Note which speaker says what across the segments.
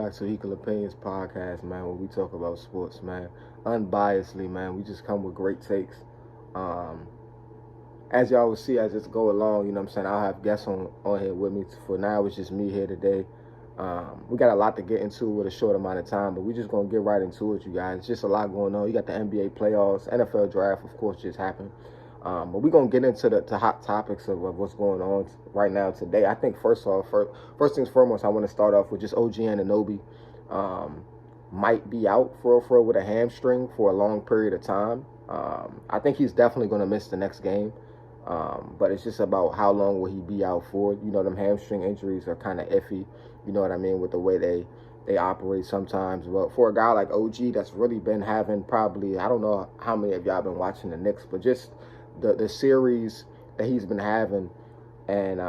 Speaker 1: back to Equal Opinions Podcast, man, where we talk about sports, man. Unbiasedly, man. We just come with great takes. Um, as y'all will see as it go along, you know what I'm saying? I'll have guests on here with me. For now, it's just me here today. We got a lot to get into with a short amount of time, but we just going to get right into it, you guys. It's just a lot going on. You got the NBA playoffs, NFL draft, of course, just happened. But we're going to get into the hot topics of what's going on right now today. I think first things foremost, I want to start off with just OG Anunoby. Might be out for with a hamstring for a long period of time. I think he's definitely going to miss the next game. But it's just about how long will he be out for. You know, them hamstring injuries are kind of iffy. You know what I mean, with the way they operate sometimes. But for a guy like OG that's really been having probably, I don't know how many of y'all been watching the Knicks, but just the series that he's been having, and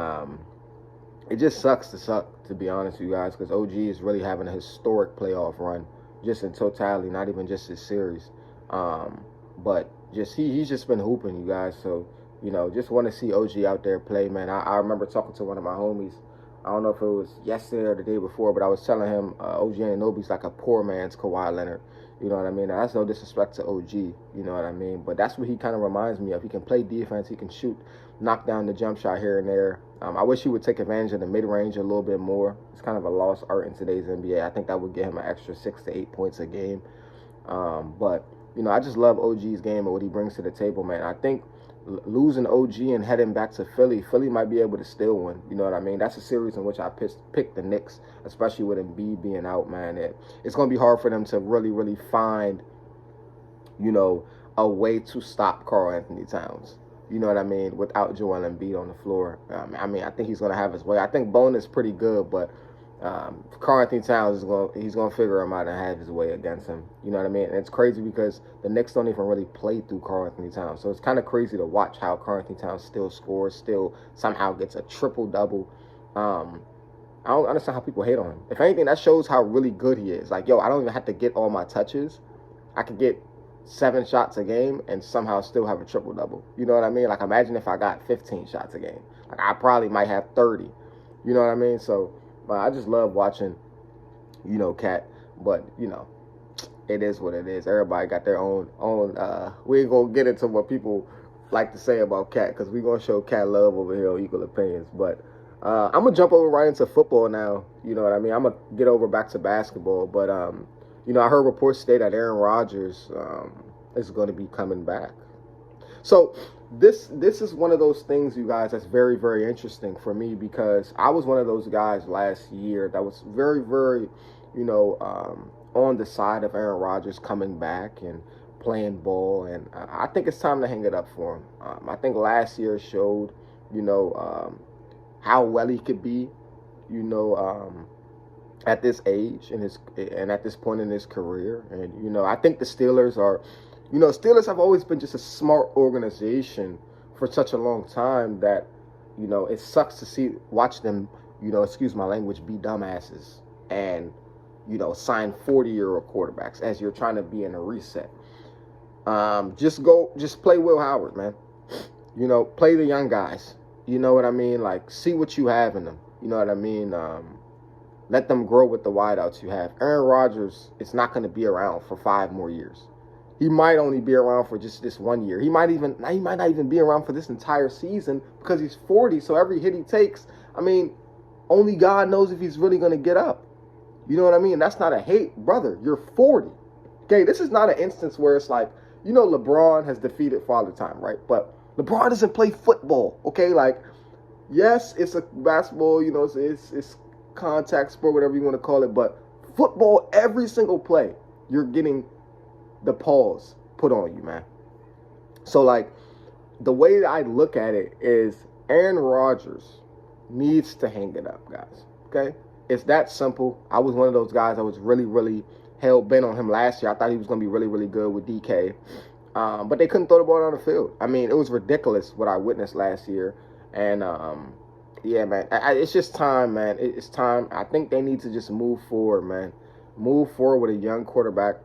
Speaker 1: it just sucks to be honest with you guys, because OG is really having a historic playoff run, just in totality, not even just his series. But just he's just been hooping, you guys. So, you know, just want to see OG out there play, man. I remember talking to one of my homies. I don't know if it was yesterday or the day before, but I was telling him OG Anunoby's like a poor man's Kawhi Leonard. You know what I mean? Now, that's no disrespect to OG, you know what I mean? But that's what he kind of reminds me of. He can play defense. He can shoot, knock down the jump shot here and there. I wish he would take advantage of the mid-range a little bit more. It's kind of a lost art in today's NBA. I think that would get him an extra 6 to 8 points a game. But, you know, I just love OG's game and what he brings to the table, man. I think losing OG and heading back to Philly might be able to steal one. You know what I mean? That's a series in which I picked the Knicks, especially with Embiid being out, man. It's going to be hard for them to really find, you know, a way to stop Karl Anthony Towns. You know what I mean? Without Joel Embiid on the floor. I mean, I think he's going to have his way. I think Bone is pretty good, but Karl Anthony Towns he's gonna figure him out and have his way against him. You know what I mean? And it's crazy because the Knicks don't even really play through Karl Anthony Towns, so it's kind of crazy to watch how Karl Anthony Towns still scores, still somehow gets a triple-double. I don't understand how people hate on him. If anything, that shows how really good he is. Like, yo, I don't even have to get all my touches. I could get 7 shots a game and somehow still have a triple-double. You know what I mean? Like, imagine if I got 15 shots a game. Like, I probably might have 30. You know what I mean? So I just love watching, you know, Cat. But, you know, it is what it is. Everybody got their own. We ain't going to get into what people like to say about Cat, because we're going to show Cat love over here on Equal Opinions. But I'm going to jump over right into football now. You know what I mean? I'm going to get over back to basketball. But, you know, I heard reports today that Aaron Rodgers is going to be coming back. So this is one of those things, you guys, that's very, very interesting for me, because I was one of those guys last year that was very, very, you know, on the side of Aaron Rodgers coming back and playing ball. And I think it's time to hang it up for him. I think last year showed, you know, how well he could be, you know, at this age and at this point in his career. And, you know, I think the Steelers are, you know, Steelers have always been just a smart organization for such a long time that, you know, it sucks to watch them, you know, excuse my language, be dumbasses and, you know, sign 40-year-old quarterbacks as you're trying to be in a reset. Just play Will Howard, man. You know, play the young guys. You know what I mean? Like, see what you have in them. You know what I mean? Let them grow with the wideouts you have. Aaron Rodgers is not going to be around for 5 more years. He might only be around for just this 1 year. He might not even be around for this entire season, because he's 40. So every hit he takes, I mean, only God knows if he's really going to get up. You know what I mean? That's not a hate, brother. You're 40. Okay, this is not an instance where it's like, you know, LeBron has defeated Father Time, right? But LeBron doesn't play football. Okay, like, yes, it's a basketball. You know, it's contact sport, whatever you want to call it. But football, every single play, you're getting the pause put on you, man. So, like, the way that I look at it is Aaron Rodgers needs to hang it up, guys. Okay? It's that simple. I was one of those guys that was really, really hell-bent on him last year. I thought he was going to be really, really good with DK. But they couldn't throw the ball down the field. I mean, it was ridiculous what I witnessed last year. And, yeah, man, it's just time, man. It's time. I think they need to just move forward, man. Move forward with a young quarterback.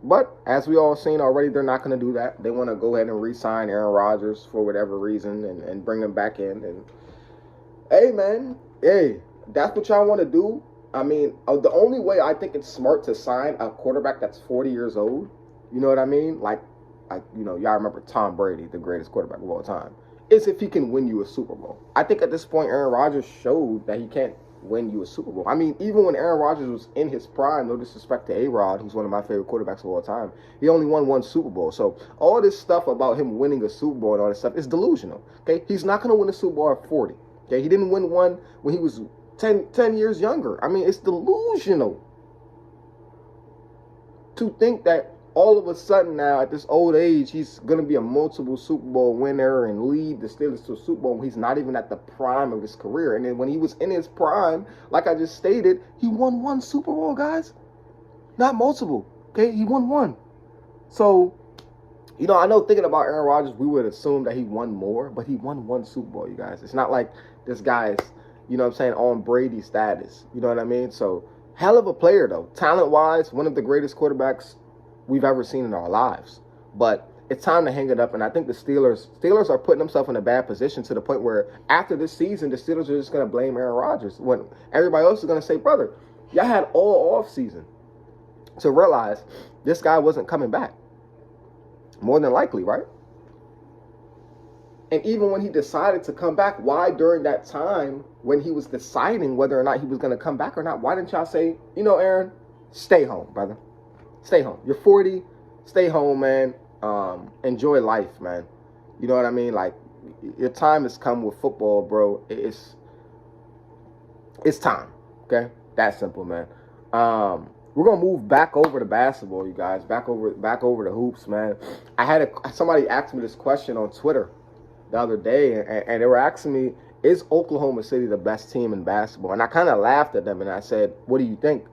Speaker 1: But as we all seen already, they're not going to do that. They want to go ahead and re-sign Aaron Rodgers for whatever reason and bring him back in. And hey, man, hey, that's what y'all want to do. I mean, the only way I think it's smart to sign a quarterback that's 40 years old, you know what I mean? Like y'all remember Tom Brady, the greatest quarterback of all time, is if he can win you a Super Bowl. I think at this point, Aaron Rodgers showed that he can't win you a Super Bowl. I mean, even when Aaron Rodgers was in his prime, no disrespect to A-Rod, who's one of my favorite quarterbacks of all time, he only won one Super Bowl. So all this stuff about him winning a Super Bowl and all this stuff is delusional. Okay, he's not going to win a Super Bowl at 40. Okay, he didn't win one when he was 10 years younger. I mean, it's delusional to think that all of a sudden now at this old age he's going to be a multiple Super Bowl winner and lead the Steelers to a Super Bowl. He's not even at the prime of his career. And then when he was in his prime, like I just stated, he won one Super Bowl, guys. Not multiple. Okay, he won one. So, you know, I know thinking about Aaron Rodgers, we would assume that he won more, but he won one Super Bowl, you guys. It's not like this guy is, you know what I'm saying, on Brady status. You know what I mean? So, hell of a player, though. Talent-wise, one of the greatest quarterbacks we've ever seen in our lives. But it's time to hang it up, and I think the Steelers are putting themselves in a bad position to the point where after this season, the Steelers are just going to blame Aaron Rodgers when everybody else is going to say, brother, y'all had all offseason to realize this guy wasn't coming back. More than likely, right? And even when he decided to come back, why during that time when he was deciding whether or not he was going to come back or not, why didn't y'all say, you know, Aaron, stay home, brother. Stay home. You're 40. Stay home, man. Enjoy life, man. You know what I mean? Like, your time has come with football, bro. It's time. Okay? That simple, man. We're gonna move back over to basketball, you guys. Back over the hoops, man. I had somebody asked me this question on Twitter the other day, and they were asking me, is Oklahoma City the best team in basketball? And I kind of laughed at them, and I said, what do you think?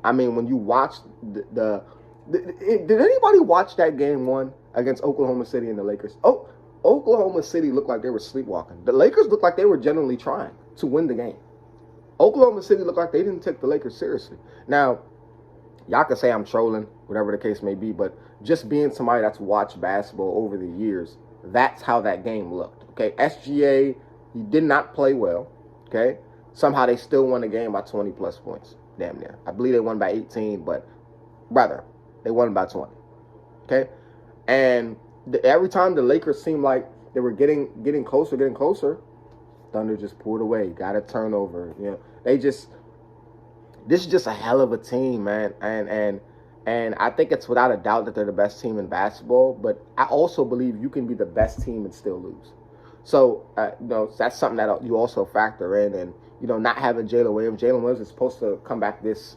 Speaker 1: I mean, when you watch did anybody watch that game one against Oklahoma City and the Lakers? Oh, Oklahoma City looked like they were sleepwalking. The Lakers looked like they were genuinely trying to win the game. Oklahoma City looked like they didn't take the Lakers seriously. Now, y'all can say I'm trolling, whatever the case may be, but just being somebody that's watched basketball over the years, that's how that game looked. Okay, SGA, he did not play well. Okay, somehow they still won the game by 20 plus points. Damn near. I believe they won by 18, but brother, they won by 20. Okay? And every time the Lakers seemed like they were getting closer, Thunder just pulled away, got a turnover. You know, this is just a hell of a team, man. And I think it's without a doubt that they're the best team in basketball, but I also believe you can be the best team and still lose. So, you know, that's something that you also factor in. And, you know, not having Jalen Williams is supposed to come back this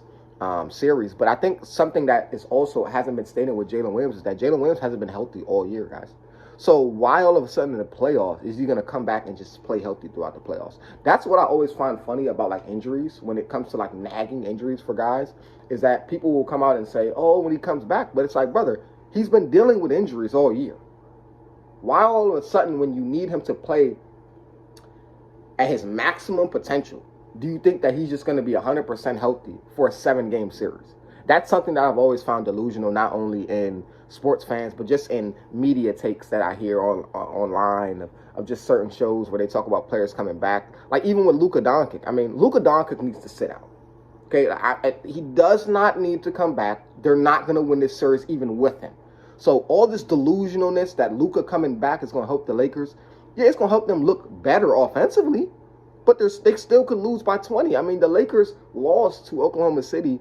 Speaker 1: series. But I think something that is also hasn't been stated with Jalen Williams is that Jalen Williams hasn't been healthy all year, guys. So why all of a sudden in the playoffs is he going to come back and just play healthy throughout the playoffs? That's what I always find funny about, like, injuries when it comes to, like, nagging injuries for guys, is that people will come out and say, oh, when he comes back. But it's like, brother, he's been dealing with injuries all year. Why all of a sudden when you need him to play at his maximum potential, do you think that he's just going to be 100% healthy for a 7-game series? That's something that I've always found delusional, not only in sports fans, but just in media takes that I hear online of just certain shows where they talk about players coming back. Like even with Luka Doncic. I mean, Luka Doncic needs to sit out. Okay, he does not need to come back. They're not going to win this series even with him. So all this delusionalness that Luka coming back is going to help the Lakers, yeah, it's going to help them look better offensively, but they still could lose by 20. I mean, the Lakers lost to Oklahoma City,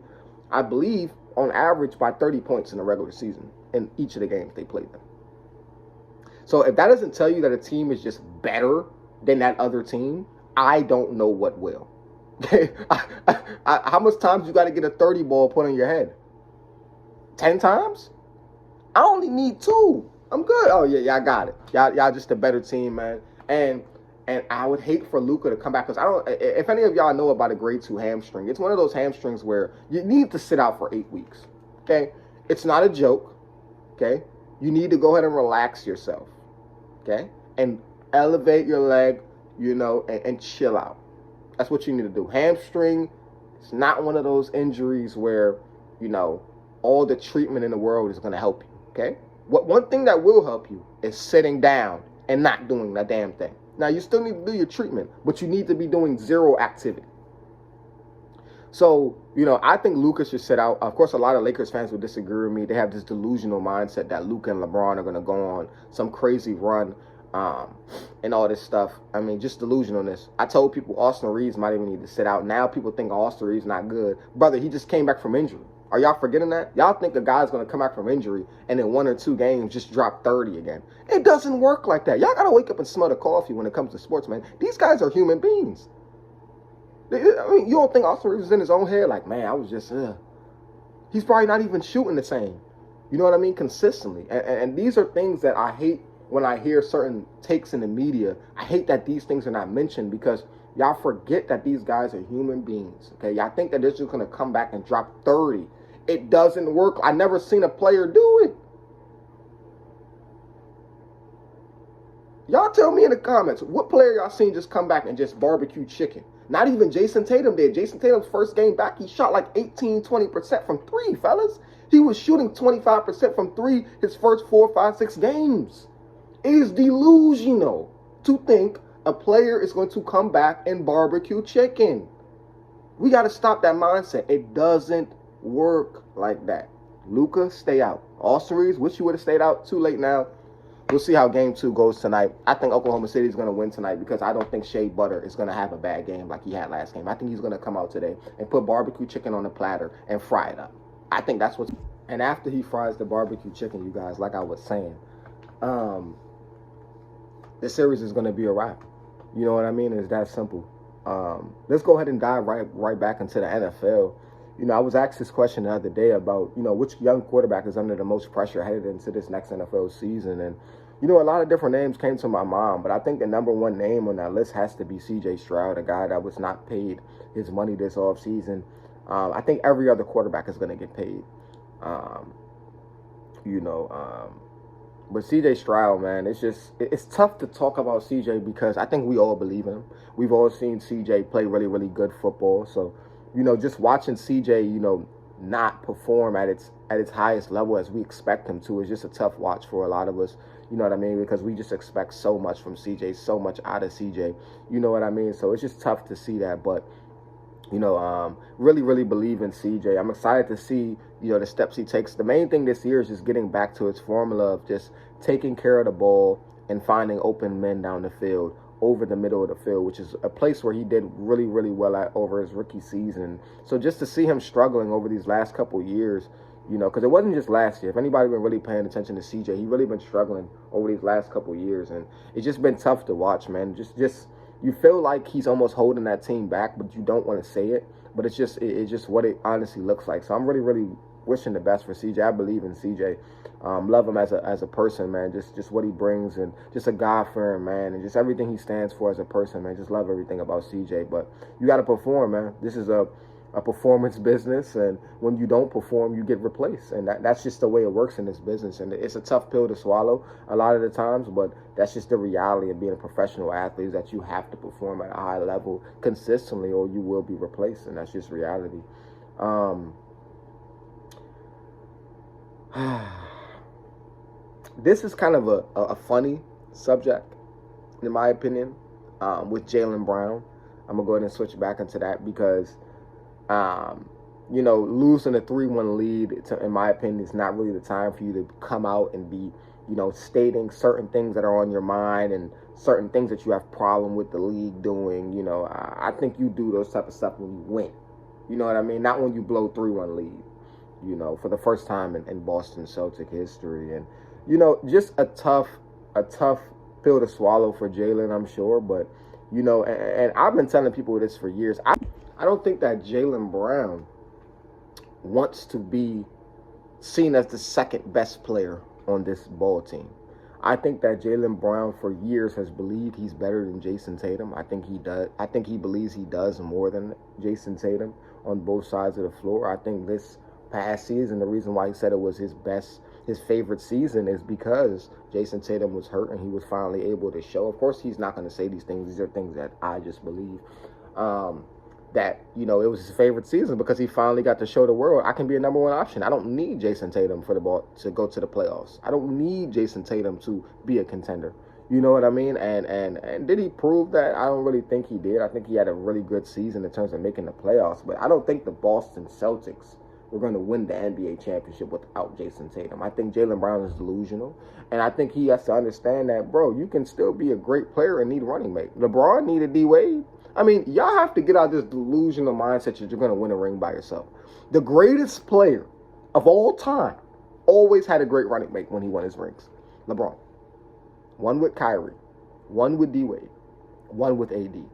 Speaker 1: I believe, on average by 30 points in the regular season in each of the games they played them. So if that doesn't tell you that a team is just better than that other team, I don't know what will. Okay, how much times you got to get a 30 ball put on your head? 10 times? I only need 2. I'm good. Oh yeah, I got it. Y'all just a better team, man. And I would hate for Luka to come back because I don't. If any of y'all know about a grade 2 hamstring, it's one of those hamstrings where you need to sit out for 8 weeks. Okay, it's not a joke. Okay, you need to go ahead and relax yourself. Okay, and elevate your leg, you know, and chill out. That's what you need to do. Hamstring, it's not one of those injuries where, you know, all the treatment in the world is going to help you. Okay, one thing that will help you is sitting down and not doing that damn thing. Now, you still need to do your treatment, but you need to be doing zero activity. So, I think Luka should sit out. Of course, a lot of Lakers fans will disagree with me. They have this delusional mindset that Luka and LeBron are going to go on some crazy run and all this stuff. I mean, just delusionalness. I told people Austin Reeves might even need to sit out. Now people think Austin Reeves not good. Brother, he just came back from injury. Are y'all forgetting that? Y'all think a guy's going to come back from injury and in 1 or 2 games just drop 30 again. It doesn't work like that. Y'all got to wake up and smell the coffee when it comes to sports, man. These guys are human beings. I mean, you don't think Austin Reeves is in his own head? Like, man, I was just, he's probably not even shooting the same. You know what I mean? Consistently. And these are things that I hate when I hear certain takes in the media. I hate that these things are not mentioned because y'all forget that these guys are human beings. Okay, y'all think that they're just going to come back and drop 30. It doesn't work. I never seen a player do it. Y'all tell me in the comments, what player y'all seen just come back and just barbecue chicken? Not even Jason Tatum did. Jason Tatum's first game back, he shot like 18-20% from 3, fellas. He was shooting 25% from 3 his first 4, 5, 6 games. It is delusional to think a player is going to come back and barbecue chicken. We got to stop that mindset. It doesn't work like that. Luka, stay out. Austin Reeves, wish you would have stayed out. Too late now. We'll see how game 2 goes tonight. I think Oklahoma City is going to win tonight because I don't think Shea Butter is going to have a bad game like he had last game. I think he's going to come out today and put barbecue chicken on the platter and fry it up. I think that's what's... And after he fries the barbecue chicken, you guys, like I was saying, this series is going to be a wrap. You know what I mean? It's that simple. Let's go ahead and dive right back into the NFL. I was asked this question the other day about, which young quarterback is under the most pressure headed into this next NFL season. And, a lot of different names came to my mind, but I think the number one name on that list has to be C.J. Stroud, a guy that was not paid his money this offseason. I think every other quarterback is going to get paid. But C.J. Stroud, man, it's tough to talk about C.J. because I think we all believe in him. We've all seen C.J. play really, really good football. So, just watching C.J., not perform at its highest level as we expect him to is just a tough watch for a lot of us. You know what I mean? Because we just expect so much from C.J., so much out of C.J. You know what I mean? So it's just tough to see that. But, really, really believe in C.J. I'm excited to see, the steps he takes. The main thing this year is just getting back to its formula of just taking care of the ball and finding open men down the field, over the middle of the field, which is a place where he did really, really well at over his rookie season. So just to see him struggling over these last couple years, because it wasn't just last year. If anybody been really paying attention to CJ, he really been struggling over these last couple years, and it's just been tough to watch, man. Just you feel like he's almost holding that team back, but you don't want to say it. But it's just what it honestly looks like. So I'm really, really wishing the best for CJ. I believe in CJ. Love him as a person, man. Just what he brings, and just a God-fearing man, and just everything he stands for as a person, man. Just love everything about CJ. But you got to perform, man. This is a performance business, and when you don't perform, you get replaced, and that's just the way it works in this business. And it's a tough pill to swallow a lot of the times, but that's just the reality of being a professional athlete, is that you have to perform at a high level consistently, or you will be replaced, and that's just reality. This is kind of a funny subject, in my opinion, with Jaylen Brown. I'm going to go ahead and switch back into that because, losing a 3-1 lead, in my opinion, is not really the time for you to come out and be, stating certain things that are on your mind and certain things that you have problem with the league doing. I think you do those type of stuff when you win. You know what I mean? Not when you blow 3-1 lead, for the first time in Boston Celtic history. And, just a tough pill to swallow for Jaylen, I'm sure. But, and I've been telling people this for years. I don't think that Jaylen Brown wants to be seen as the second best player on this ball team. I think that Jaylen Brown for years has believed he's better than Jason Tatum. I think he does. I think he believes he does more than Jason Tatum on both sides of the floor. I think this past season, the reason why he said it was his favorite season is because Jason Tatum was hurt and he was finally able to show. Of course, he's not going to say these things. These are things that I just believe. That, it was his favorite season because he finally got to show the world, I can be a number one option. I don't need Jason Tatum for the ball to go to the playoffs. I don't need Jason Tatum to be a contender. You know what I mean? And did he prove that? I don't really think he did. I think he had a really good season in terms of making the playoffs. But I don't think the Boston Celtics were going to win the NBA championship without Jason Tatum. I think Jaylen Brown is delusional. And I think he has to understand that, bro, you can still be a great player and need a running mate. LeBron needed D-Wade. I mean, y'all have to get out of this delusional mindset that you're going to win a ring by yourself. The greatest player of all time always had a great running mate when he won his rings. LeBron. One with Kyrie, one with D-Wade, one with AD.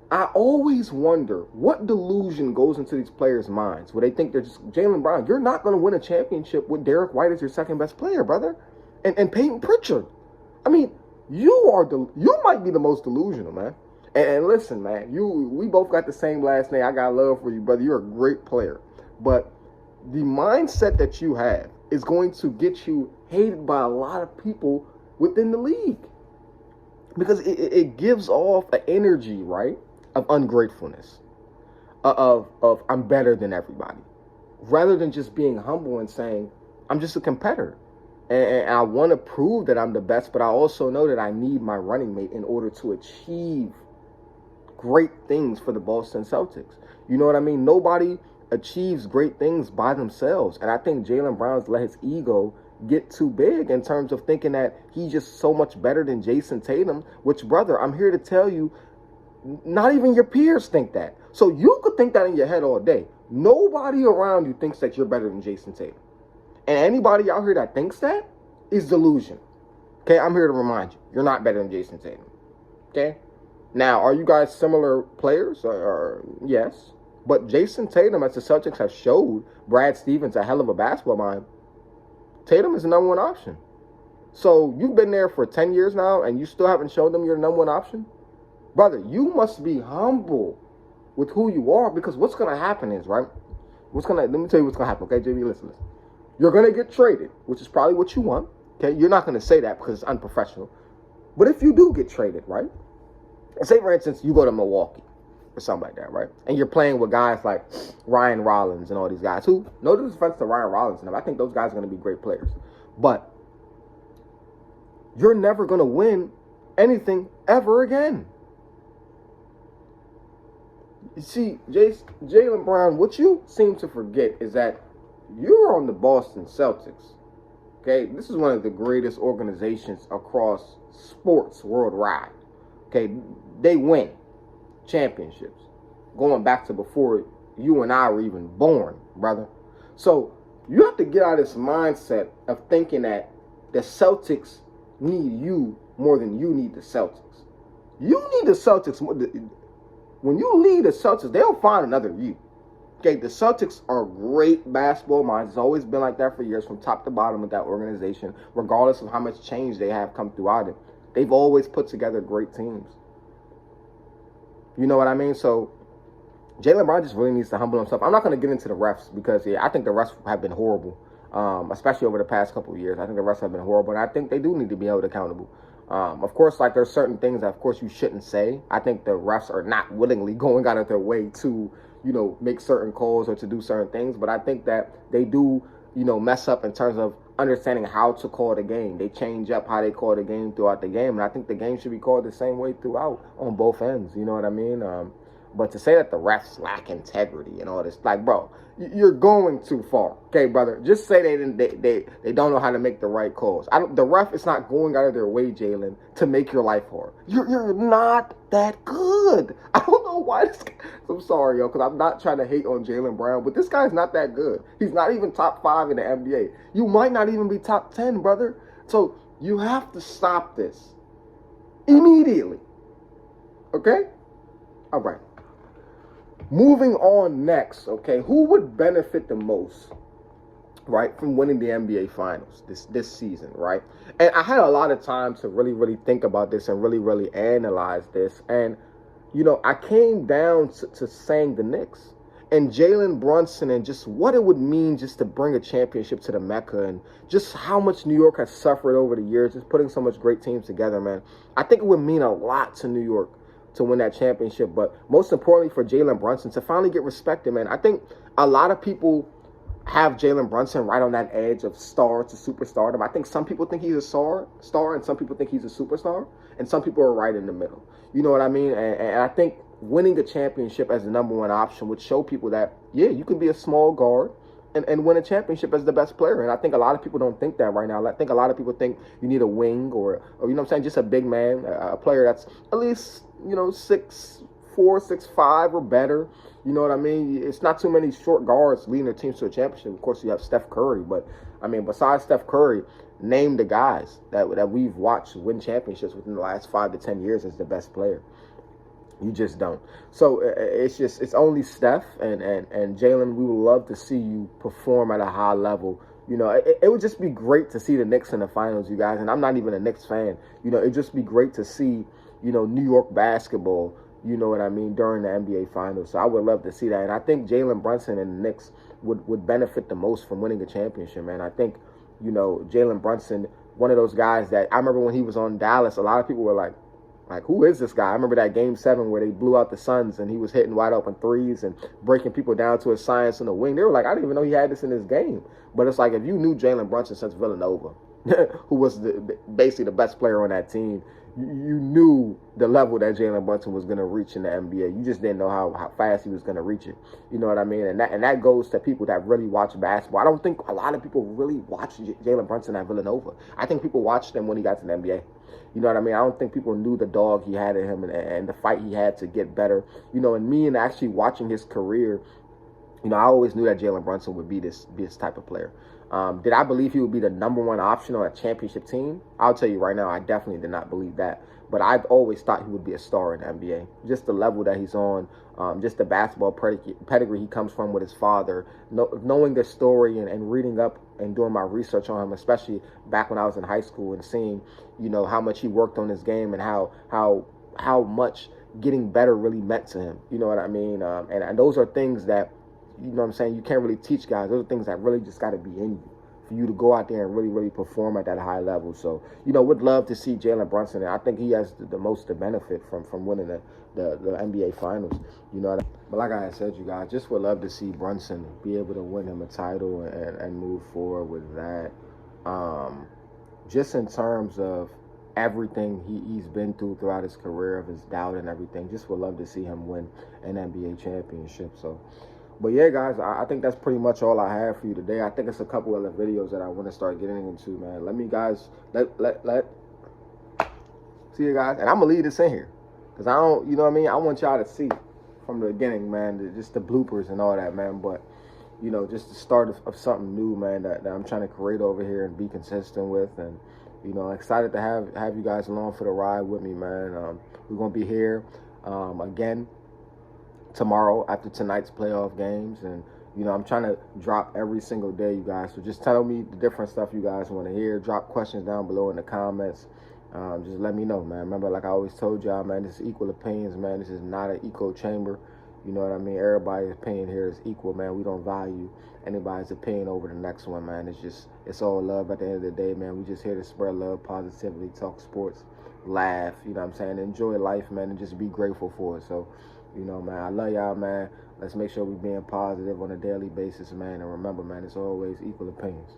Speaker 1: I always wonder what delusion goes into these players' minds where they think they're just Jaylen Brown. You're not going to win a championship with Derek White as your second best player, brother, and Peyton Pritchard. I mean, you might be the most delusional, man. And listen, man, we both got the same last name. I got love for you, brother. You're a great player, but the mindset that you have is going to get you hated by a lot of people within the league because it gives off an energy, right, of ungratefulness, of I'm better than everybody, rather than just being humble and saying I'm just a competitor and I want to prove that I'm the best, but I also know that I need my running mate in order to achieve great things for the Boston Celtics. You know what I mean? Nobody achieves great things by themselves. And I think Jaylen Brown's let his ego get too big in terms of thinking that he's just so much better than Jason Tatum, which, brother, I'm here to tell you, not even your peers think that. So you could think that in your head all day. Nobody around you thinks that you're better than Jason Tatum. And anybody out here that thinks that is delusion. Okay, I'm here to remind you, you're not better than Jason Tatum. Okay? Now, are you guys similar players? Yes. But Jason Tatum, as the Celtics have showed Brad Stevens a hell of a basketball mind, Tatum is the number one option. So you've been there for 10 years now and you still haven't shown them you're the number one option? Brother, you must be humble with who you are because what's going to happen is, right? Let me tell you what's going to happen, okay, JB, listen. You're going to get traded, which is probably what you want, okay? You're not going to say that because it's unprofessional. But if you do get traded, right? Say, for instance, you go to Milwaukee or something like that, right? And you're playing with guys like Ryan Rollins and all these guys who, no disrespect to Ryan Rollins and them, I think those guys are going to be great players. But you're never going to win anything ever again. You see, Jaylen Brown, what you seem to forget is that you're on the Boston Celtics. Okay, this is one of the greatest organizations across sports worldwide. Okay, they win championships going back to before you and I were even born, brother. So you have to get out of this mindset of thinking that the Celtics need you more than you need the Celtics. You need the Celtics more. When you leave the Celtics, they'll find another you. Okay, the Celtics are great basketball minds. It's always been like that for years, from top to bottom of that organization, regardless of how much change they have come throughout it. They've always put together great teams. You know what I mean? So Jaylen Brown just really needs to humble himself. I'm not going to get into the refs because, yeah, I think the refs have been horrible, especially over the past couple of years. I think the refs have been horrible, and I think they do need to be held accountable. Of course, like there's certain things that, of course, you shouldn't say. I think the refs are not willingly going out of their way to, make certain calls or to do certain things. But I think that they do, mess up in terms of understanding how to call the game. They change up how they call the game throughout the game. And I think the game should be called the same way throughout on both ends. You know what I mean? But to say that the refs lack integrity and all this, like, bro, you're going too far. Okay, brother? Just say they don't know how to make the right calls. The ref is not going out of their way, Jaylen, to make your life hard. You're not that good. I don't know why this guy, I'm sorry, yo, because I'm not trying to hate on Jaylen Brown, but this guy's not that good. He's not even top 5 in the NBA. You might not even be top 10, brother. So you have to stop this immediately. Okay? All right. Moving on next, okay, who would benefit the most, right, from winning the NBA Finals this season, right? And I had a lot of time to really, really think about this and really, really analyze this. And, I came down to saying the Knicks and Jalen Brunson and just what it would mean just to bring a championship to the Mecca and just how much New York has suffered over the years, just putting so much great teams together, man. I think it would mean a lot to New York to win that championship, but most importantly for Jalen Brunson to finally get respected, man. I think a lot of people have Jalen Brunson right on that edge of star to superstardom. I think some people think he's a star, and some people think he's a superstar, and some people are right in the middle. You know what I mean? And I think winning a championship as the number one option would show people that, yeah, you can be a small guard and win a championship as the best player. And I think a lot of people don't think that right now. I think a lot of people think you need a wing or you know what I'm saying, just a big man, a player that's at least, 6'4", 6'5", or better. You know what I mean? It's not too many short guards leading their teams to a championship. Of course, you have Steph Curry, but I mean, besides Steph Curry, name the guys that we've watched win championships within the last 5 to 10 years as the best player. You just don't. So it's only Steph and Jalen. We would love to see you perform at a high level. It would just be great to see the Knicks in the finals, you guys. And I'm not even a Knicks fan. It'd just be great to see, New York basketball, you know what I mean, during the NBA finals. So I would love to see that. And I think Jalen Brunson and the Knicks would benefit the most from winning a championship, man. I think, Jalen Brunson, one of those guys that I remember when he was on Dallas, a lot of people were like, who is this guy? I remember that Game 7 where they blew out the Suns and he was hitting wide open threes and breaking people down to his science in the wing. They were like, I didn't even know he had this in his game. But it's like, if you knew Jalen Brunson since Villanova, who was basically the best player on that team, you knew the level that Jalen Brunson was going to reach in the NBA. You just didn't know how fast he was going to reach it. You know what I mean? And that goes to people that really watch basketball. I don't think a lot of people really watch Jalen Brunson at Villanova. I think people watched him when he got to the NBA. You know what I mean? I don't think people knew the dog he had in him and the fight he had to get better. And me and actually watching his career, I always knew that Jalen Brunson would be this type of player. Did I believe he would be the number one option on a championship team? I'll tell you right now, I definitely did not believe that. But I've always thought he would be a star in the NBA. Just the level that he's on, just the basketball pedigree he comes from with his father, knowing the story and reading up and doing my research on him, especially back when I was in high school and seeing, how much he worked on his game and how much getting better really meant to him. You know what I mean? And those are things that, you know what I'm saying, you can't really teach guys. Those are things that really just got to be in you for you to go out there and really, really perform at that high level. So, would love to see Jalen Brunson. And I think he has the most to benefit from winning the NBA Finals. But like I said, you guys, just would love to see Brunson be able to win him a title and move forward with that. Just in terms of everything he's been throughout his career, of his doubt and everything, just would love to see him win an NBA championship. So, but yeah, guys, I think that's pretty much all I have for you today. I think it's a couple other videos that I want to start getting into, man. Let me, guys, see you guys. And I'm going to leave this in here because I don't, you know what I mean? I want y'all to see from the beginning, man, just the bloopers and all that, man. But, just the start of something new, man, that I'm trying to create over here and be consistent with. And, excited to have you guys along for the ride with me, man. We're going to be here again tomorrow after tonight's playoff games, and I'm trying to drop every single day, you guys. So just tell me the different stuff you guys want to hear. Drop questions down below in the comments. Just let me know, man. Remember, like I always told y'all, man, this is equal opinions, man. This is not an echo chamber. You know what I mean? Everybody's opinion here is equal, man. We don't value anybody's opinion over the next one, man. It's all love at the end of the day, man. We just here to spread love, positivity, talk sports, laugh, you know what I'm saying? Enjoy life, man, and just be grateful for it. So, man, I love y'all, man. Let's make sure we're being positive on a daily basis, man. And remember, man, it's always equal opinions.